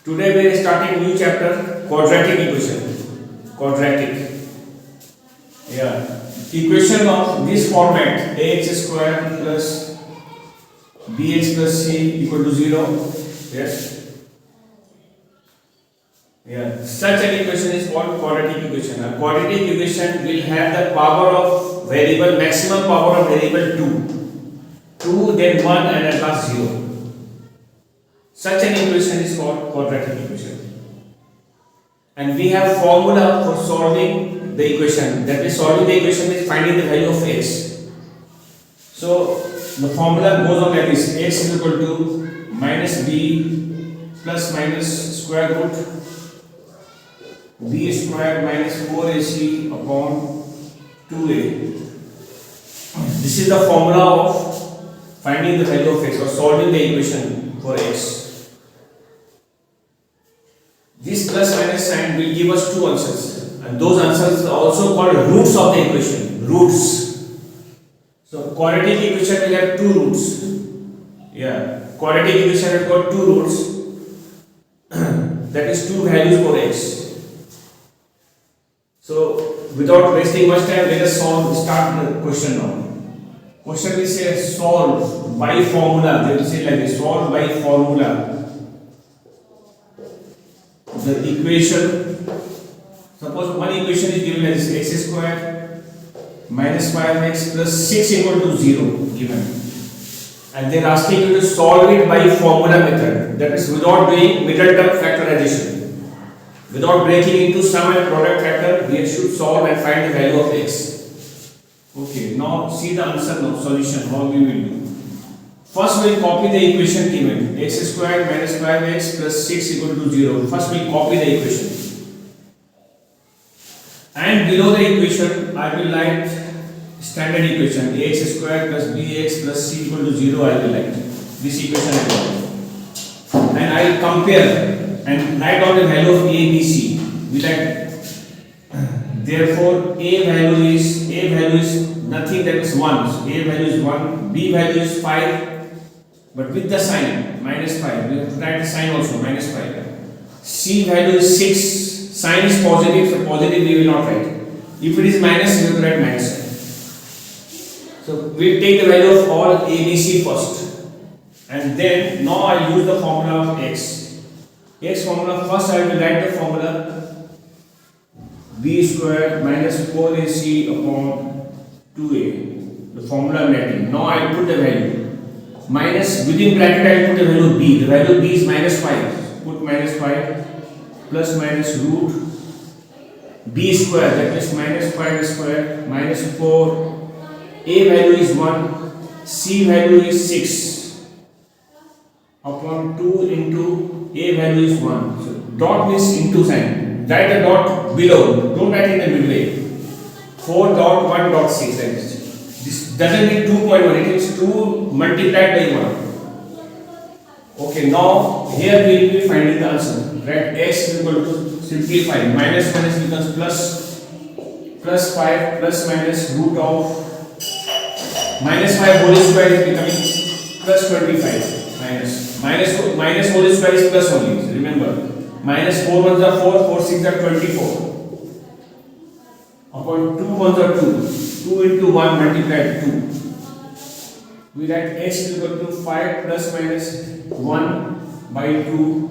Today we are starting new chapter, quadratic equation. Quadratic. Yeah. Equation of this format, ax square plus bx plus c equal to 0. Yes. Yeah. Such an equation is called quadratic equation. A quadratic equation will have the power of variable, maximum power of variable 2, then 1 and at last 0. Such an equation is called quadratic equation. And we have formula for solving the equation. That is, solving the equation is finding the value of x. So the formula goes on like this: x is equal to minus b plus minus square root b square minus 4ac upon 2a. This is the formula of finding the value of x or solving the equation for x. This plus minus sign will give us two answers, and those answers are also called roots of the equation. Roots. So quadratic equation will have two roots. Yeah, quadratic equation has got two roots. That is two values for x. So without wasting much time, let us start the question now. Question will say solve by formula. They will say like this: solve by formula the equation. Suppose one equation is given as x square minus 5x plus 6 equal to 0 given, and they are asking you to solve it by formula method, that is without doing middle term factorization, without breaking into sum and product factor. We should solve and find the value of x. Okay, now see the answer now, solution, how we will do. First we will copy the equation given, x square minus 5x plus 6 equal to 0. First we will copy the equation, and below the equation I will write standard equation, ax square plus bx plus c equal to 0. I will write this equation I will, and I will compare and write down the value of a, b, c. We write therefore a value is nothing, that is 1. So a value is 1, b value is 5, but with the sign minus 5. We have to write the sign also, minus 5. C value is 6. Sign is positive, so positive we will not write. If it is minus, we have to write minus sign. So we will take the value of all a, b, c first, and then now I will use the formula of x. X formula, first I will write the formula b square minus 4ac upon 2a. The formula I am writing. Now I will put the value. Minus, within bracket I will put the value of b. The value of b is minus 5. Put minus 5 plus minus root b square, that is minus 5 square minus 4. A value is 1, c value is 6 upon 2 into a value is 1. So dot means into sign. Write the dot below. Don't write in the midway. 4 dot 1 dot 6. That is. This doesn't mean 2.1, it is 2 multiplied by 1. Okay, now here we will be finding the answer. Write x is equal to, simplify, minus becomes plus 5 plus minus root of minus 5 whole square is becoming plus 25. Minus whole square is plus only. So remember, minus 4 ones are 4, 4 6 are 24. Upon 2 ones are 2. 2 into 1 multiplied 2. We write x is equal to 5 plus minus 1 by 2.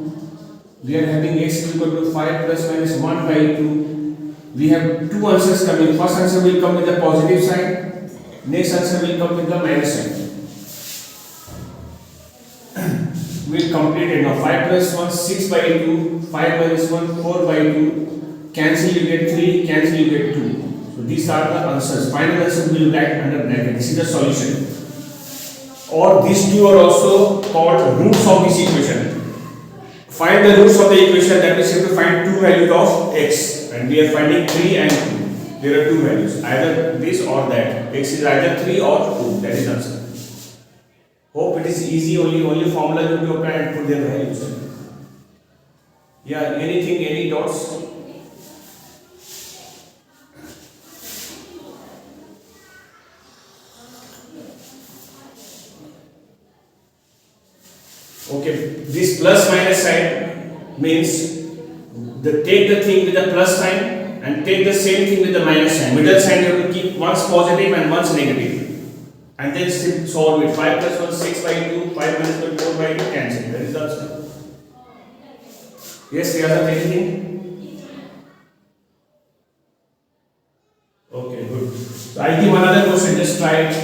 We are having x is equal to 5 plus minus 1 by 2. We have two answers coming. First answer will come with the positive sign. Next answer will come with the minus sign. We will complete it now. 5 plus 1, 6 by 2. 5 minus 1, 4 by 2. Cancel, you get 3. Cancel, you get 2. So these are the answers. Final answer will be write under bracket. This is the solution. Or these two are also called roots of this equation. Find the roots of the equation, that means you have to find two values of x, and we are finding 3 and 2. There are two values, either this or that. X is either 3 or 2. That is the answer. Hope it is easy. Only formula you have to apply and put their values. Yeah, anything, any dots? Okay, this plus minus sign means take the thing with the plus sign and take the same thing with the minus sign. Middle sign you have to keep once positive and once negative. And then solve it. 5 plus 1, 6 by 2, 5 minus 1, 4 by 2, cancel. That is the answer. Yes, Riyazat, anything? Okay, good. So I give another question, just try it.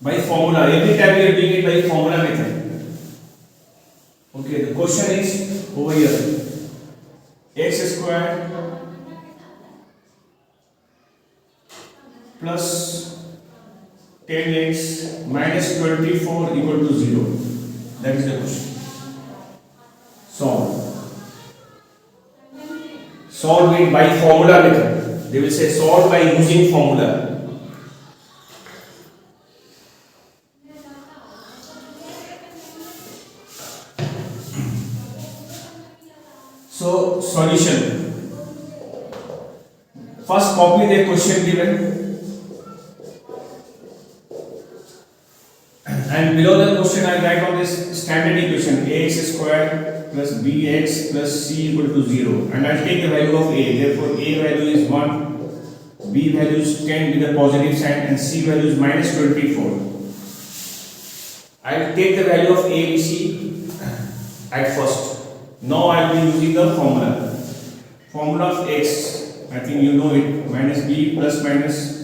By formula. Every time we are doing it by formula method. Okay, the question is over here. X squared plus 10x minus 24 equal to 0. That is the question. Solve. Solve it by formula method. They will say solve by using formula. So, solution. First copy the question given. And below the question I write on this standard equation ax square plus bx plus c equal to 0, and I will take the value of a. Therefore a value is 1, b value is 10 with a positive sign, and c value is minus 24. I will take the value of a, b, c at first. Now I will be using the formula. Formula of x, I think you know it, minus b plus minus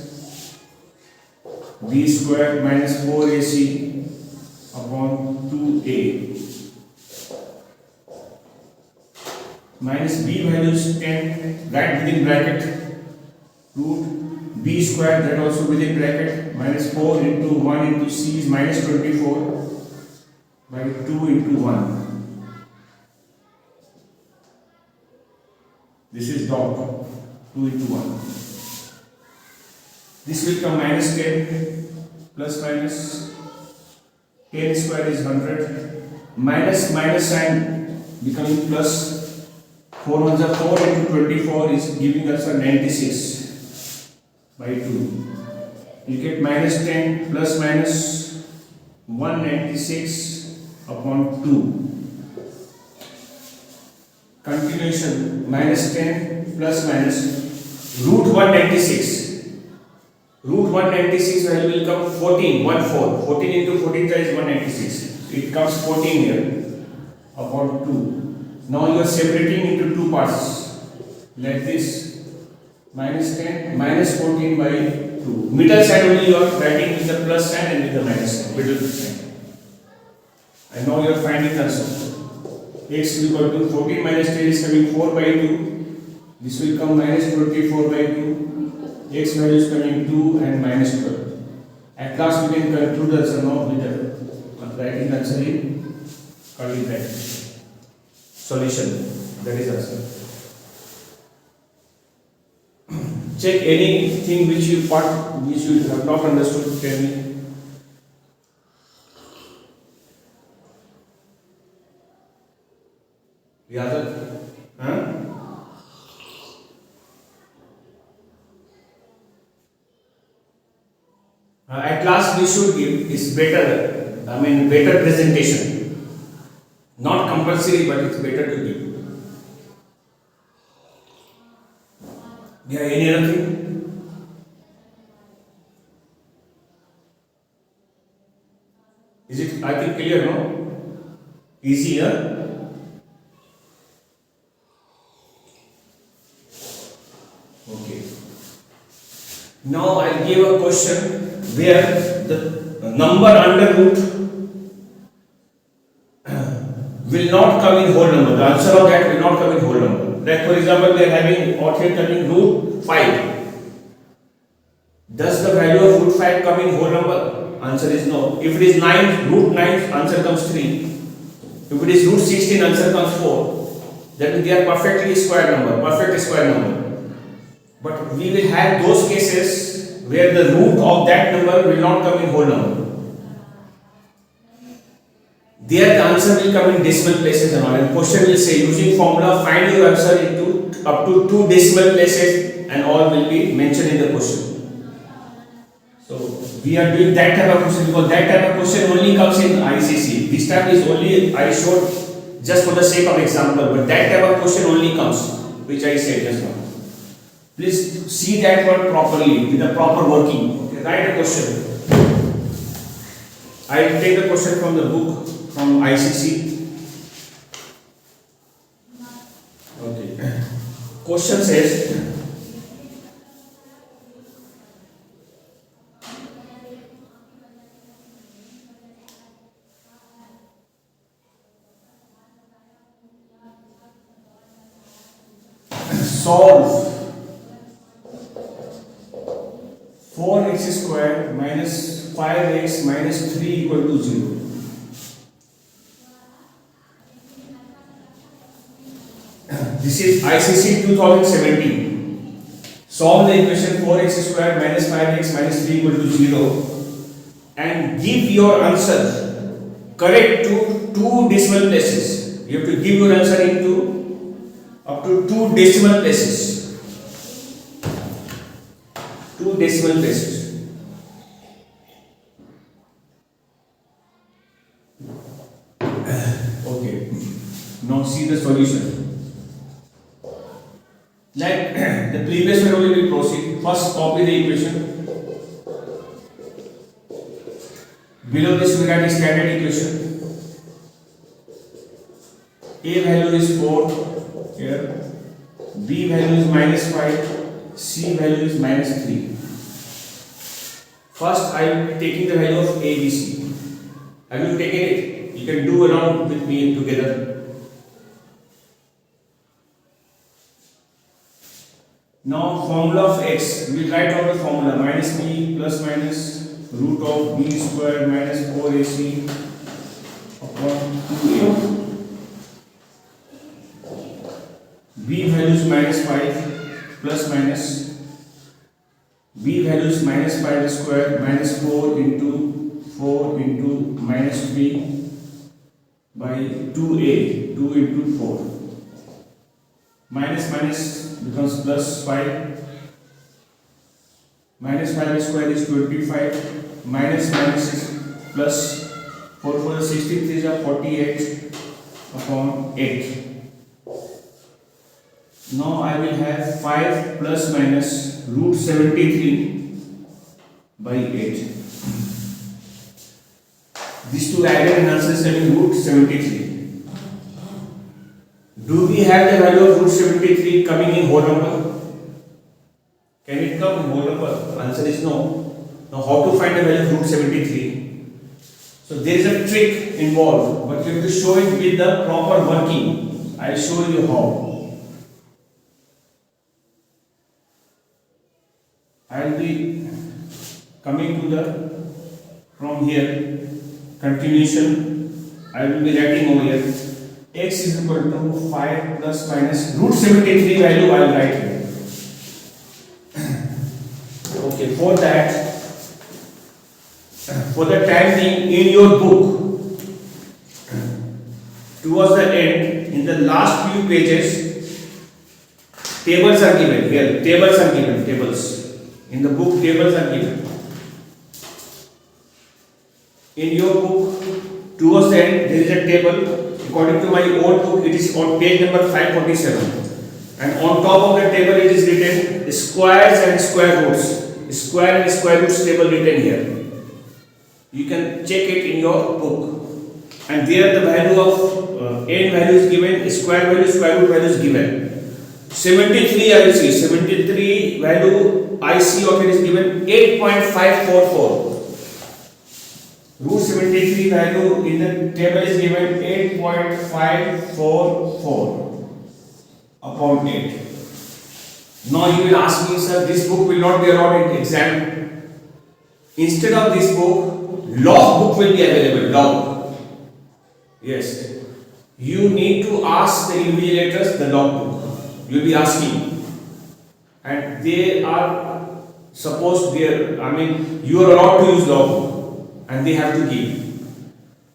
b square minus 4ac upon 2a minus b value is 10, right within bracket, root b square, that also within bracket, minus 4 into 1 into c is minus 24 by 2 into 1. This is dot 2 into 1. This will come minus 10 plus minus 10 square is 100, minus minus sign becoming plus, 4 ones are 4 into 24 is giving us a 96 by 2. You get minus 10 plus minus 196 upon 2. Continuation, minus 10 plus minus root 196. Root 196 value will come 14, 14 into 14 is 196. It comes 14 here upon 2. Now you are separating into two parts like this, minus 10 minus 14 by 2. Middle side only you are writing with the plus sign and with the minus sign, middle sign. And now you are finding the answer. X is equal to 14 minus 10 is coming 4 by 2. This will come minus 24 by 2. X value is coming 2 and minus 12. At last we can conclude the answer now with the writing answer in curly bracket. Solution. That is answer. Check anything which you have not understood. Tell me. Riyazat? Huh? At last we should give is better, better presentation. Not compulsory, but it's better to give. Yeah, any other thing? Is it, I think, clear, no? Easy, huh? Okay. Now I'll give a question where the number under root will not come in whole number. The answer of that will not come in whole number. Like for example, we are having out here coming root 5. Does the value of root 5 come in whole number? Answer is no. If it is 9, root 9, answer comes 3. If it is root 16, answer comes 4. That means they are perfect square number. But we will have those cases where the root of that number will not come in whole number. There the answer will come in decimal places and all. And question will say using formula find your answer into up to 2 decimal places and all will be mentioned in the question. So we are doing that type of question because that type of question only comes in ICC. This time is only I showed just for the sake of example, but that type of question only comes, which I said just now. Please see that word properly with the proper working. Okay, write a question. I will take the question from the book from ICC. Okay. Question says, solve 4x square minus 5x minus 3 equal to 0. This is ICC 2017. Solve the equation 4x square minus 5x minus 3 equal to 0 and give your answer correct to 2 decimal places. You have to give your answer into up to 2 decimal places. 2 decimal places. Okay. Now see the solution. Like the previous way only we proceed. First copy the equation. Below this we write the standard equation. A value is 4 here. B value is minus 5. C value is minus 3. First I am taking the value of A, B, C. Have you taken it? You can do around with me together. Now formula of x, we will write down the formula minus b plus minus root of b square minus 4ac upon 2a. B values minus 5 plus minus b values minus 5 square minus 4 into minus b by 2a, 2 into 4. Minus minus becomes plus 5. Minus 5 square is 25. Minus minus is plus 4 4 is 63 is 48 upon 8. Now I will have 5 plus minus root 73 by 8. These two added and answer is having root 73. Do we have the value of root 73 coming in whole number? Can it come in whole number? Answer is no. Now how to find the value of root 73? So there is a trick involved, but you have to show it with the proper working. I will show you how. I will be coming to the from here continuation. I will be writing over here. X is equal to 5 plus minus root 73 value I will write here. Okay, for that, for the time being in your book, towards the end, in the last few pages, tables are given here. Tables are given. Tables. In the book, tables are given. In your book, towards the end, there is a table. According to my old book, it is on page number 547. And on top of the table, it is written squares and square roots. Square and square roots table written here. You can check it in your book. And there the value of n value is given, square root value is given. 73 I will see. 73 value I see of it is given 8.544. Root 73 value in the table is given 8.544 upon 8. Now you will ask me, sir, this book will not be allowed in exam. Instead of this book, log book will be available. Log. Yes. You need to ask the invigilators the log book. You will be asking. And they are supposed there, you are allowed to use log book. And they have to give.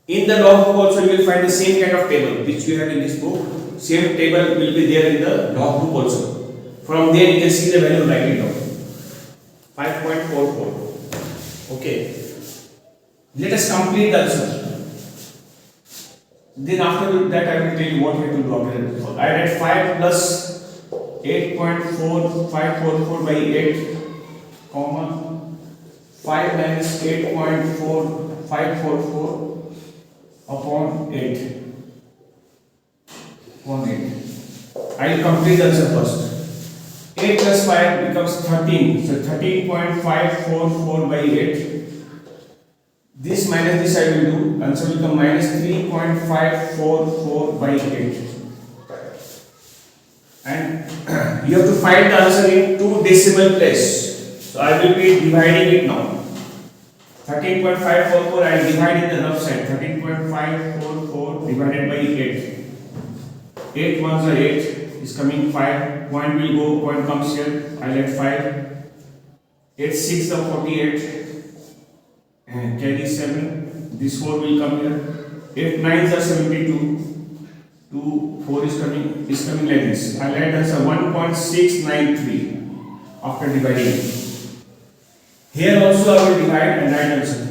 In the log book also you will find the same kind of table which you have in this book. Same table will be there in the log book also. From there you can see the value, write it down. 5.44. Okay. Let us complete the answer. Then after that I will tell you what we have to do after that. So I write 5 plus 8.4544 by 8, comma 5 minus 8.4544 upon 8. Upon 8. I will complete the answer first. 8 plus 5 becomes 13. So 13.544 by 8. This minus this I will do. Answer will become minus 3.544 by 8. And you have to find the answer in two decimal place. So I will be dividing it now. 13.544 I will divide in the left side. 13.544 divided by 8. 8 ones are 8 is coming 5. Point will go, point comes here. I will add 5. 8 6 are 48. And carry 7. This 4 will come here. 8 9s are 72. 2 4 is coming like this. I will add answer 1.693 after dividing. Here also I will divide and write answer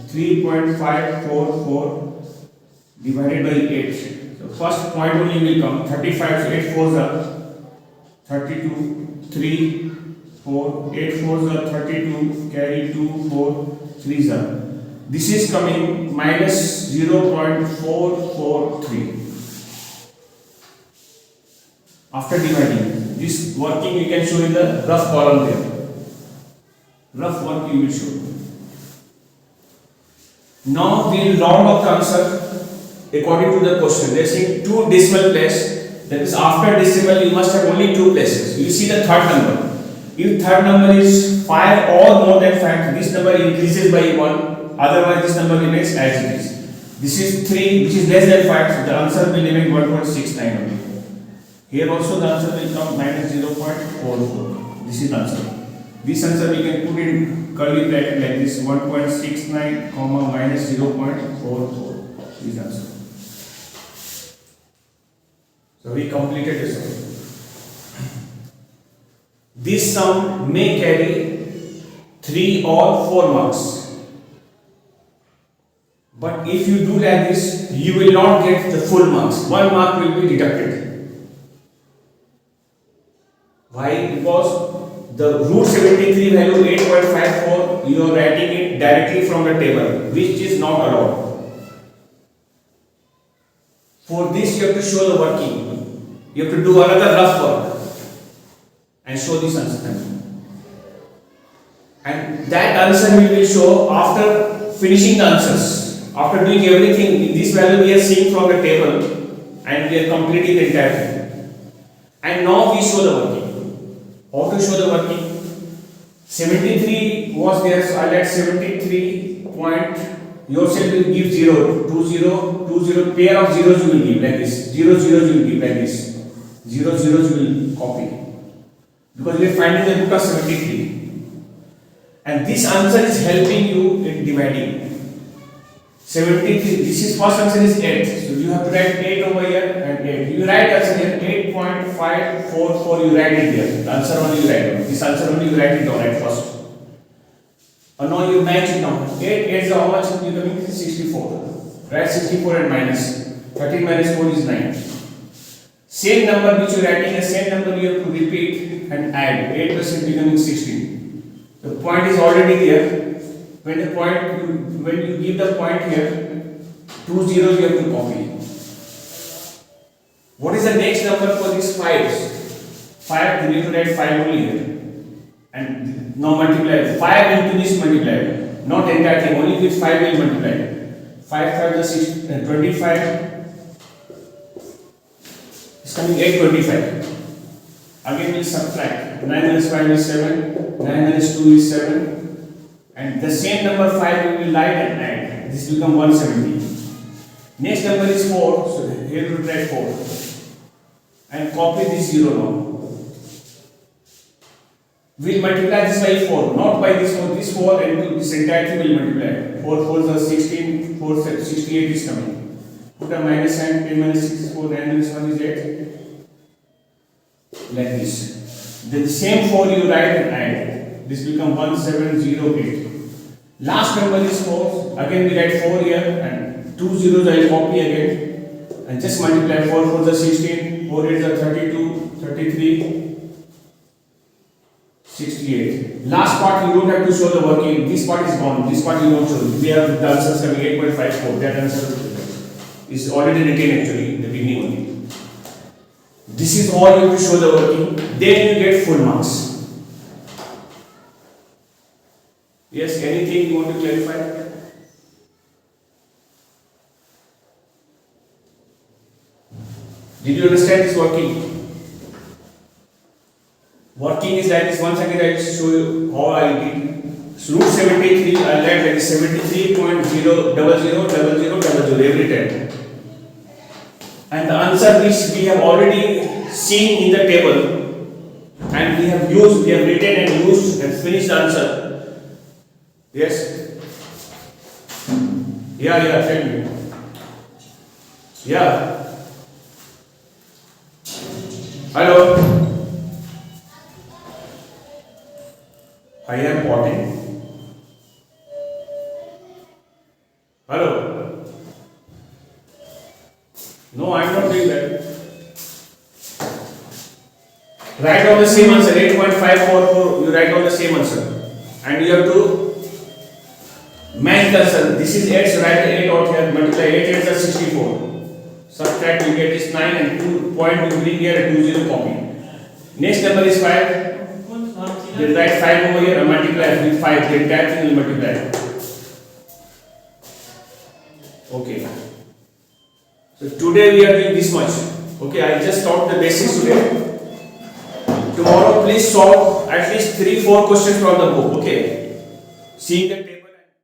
3.544 divided by 8. So first point only will come 35. So 8 4s are 32. 3 4. 8 4s are 32. Carry 2 4 3s are. This is coming minus 0.443. After dividing, this working you can show in the rough column there. Rough work you will show. Now we will round off the answer according to the question. They are saying two decimal place. That is, after decimal you must have only two places. You see the third number. If third number is 5 or more than 5, this number increases by 1. Otherwise, this number remains as it is. This is 3, which is less than 5. So the answer will remain 1.69 only. Here also the answer will come minus 0.44. This is the answer. This answer we can put in curly bracket like this: 1.69 comma minus 0.44. This is answer. So we completed this sum. This sum may carry 3 or 4 marks. But if you do like this, you will not get the full marks. 1 mark will be deducted. Why? Because the root 73 value 8.54, you are writing it directly from the table, which is not allowed. For this, you have to show the working. You have to do another rough work and show this answer. And that answer we will show after finishing the answers. After doing everything, this value we are seeing from the table and we are completing the entire thing. And now we show the working. How to show the working? 73 was there, so I'll add 73 point. Yourself will give 0, 2 0, 2 0, pair of zeros you will give like this. 0 zeros you will give like this. 0 zeros you will copy. Because we are finding the root of 73. And this answer is helping you in dividing. 73, this is first answer is 8. So you have to write 8 over here and 8. You write answer here 8.544, you write it there. The answer only you write down. This answer only you write it down at first. And now you match it now. 8 is how much? You coming 64. Write 64 and minus. 13 minus 4 is 9. Same number which you are writing, the same number you have to repeat and add. 8 plus 8 becoming 16. The point is already there. When you give the point here, 2 zeros you have to copy. What is the next number for these 5s? 5, you need to write 5 only here. And now multiply 5 into this multiply. Not entire thing, only with 5 will multiply. 5 5 is 25. It's coming 825. Again we subtract. 9 minus 5 is 7. 9 minus 2 is 7. And the same number 5 we will write and add. This will become 170. Next number is 4. So here we will write 4. And copy this 0 now. We will multiply this by 4. Not by this 4. This 4 and this entire thing will multiply. 4 4s are 16. 4 68 is coming. Put a minus sign. 10 minus 6 is 4. 9 minus 1 is 8. Like this. Then the same 4 you write and add. This will become 1708. Last number is 4. Again we write 4 here and 2 zeros I will copy again. and just multiply 4 4 the 16, 4 8 the 32, 33, 68. Last part you don't have to show the working. This part is gone. This part you don't show. We have the answers coming 8.54. That answer is already written actually in the beginning only. This is all you have to show the working. Then you get full marks. Yes, anything you want to clarify? Did you understand this working? Working is like this. Once again I will show you how I did. Root 73 I let like 73.0000000 every time. And the answer which we have already seen in the table and we have written and used and finished the answer. Yes? Yeah, tell me. Yeah. Hello? I am potting. Hello? No, I am not doing that. Write down the same answer, 8.544, you write down the same answer. And you have to match the answer. This is 8, so write 8 out here, multiply 8 8 is 64. Subtract, you get this 9 and 2 point you bring here, 20 copy. Next number is 5. Then write 5 over here and multiply with 5. The entire thing will multiply. Okay. So today we are doing this much. Okay, I just taught the basics today. Tomorrow please solve at least 3-4 questions from the book. Okay. Seeing the table.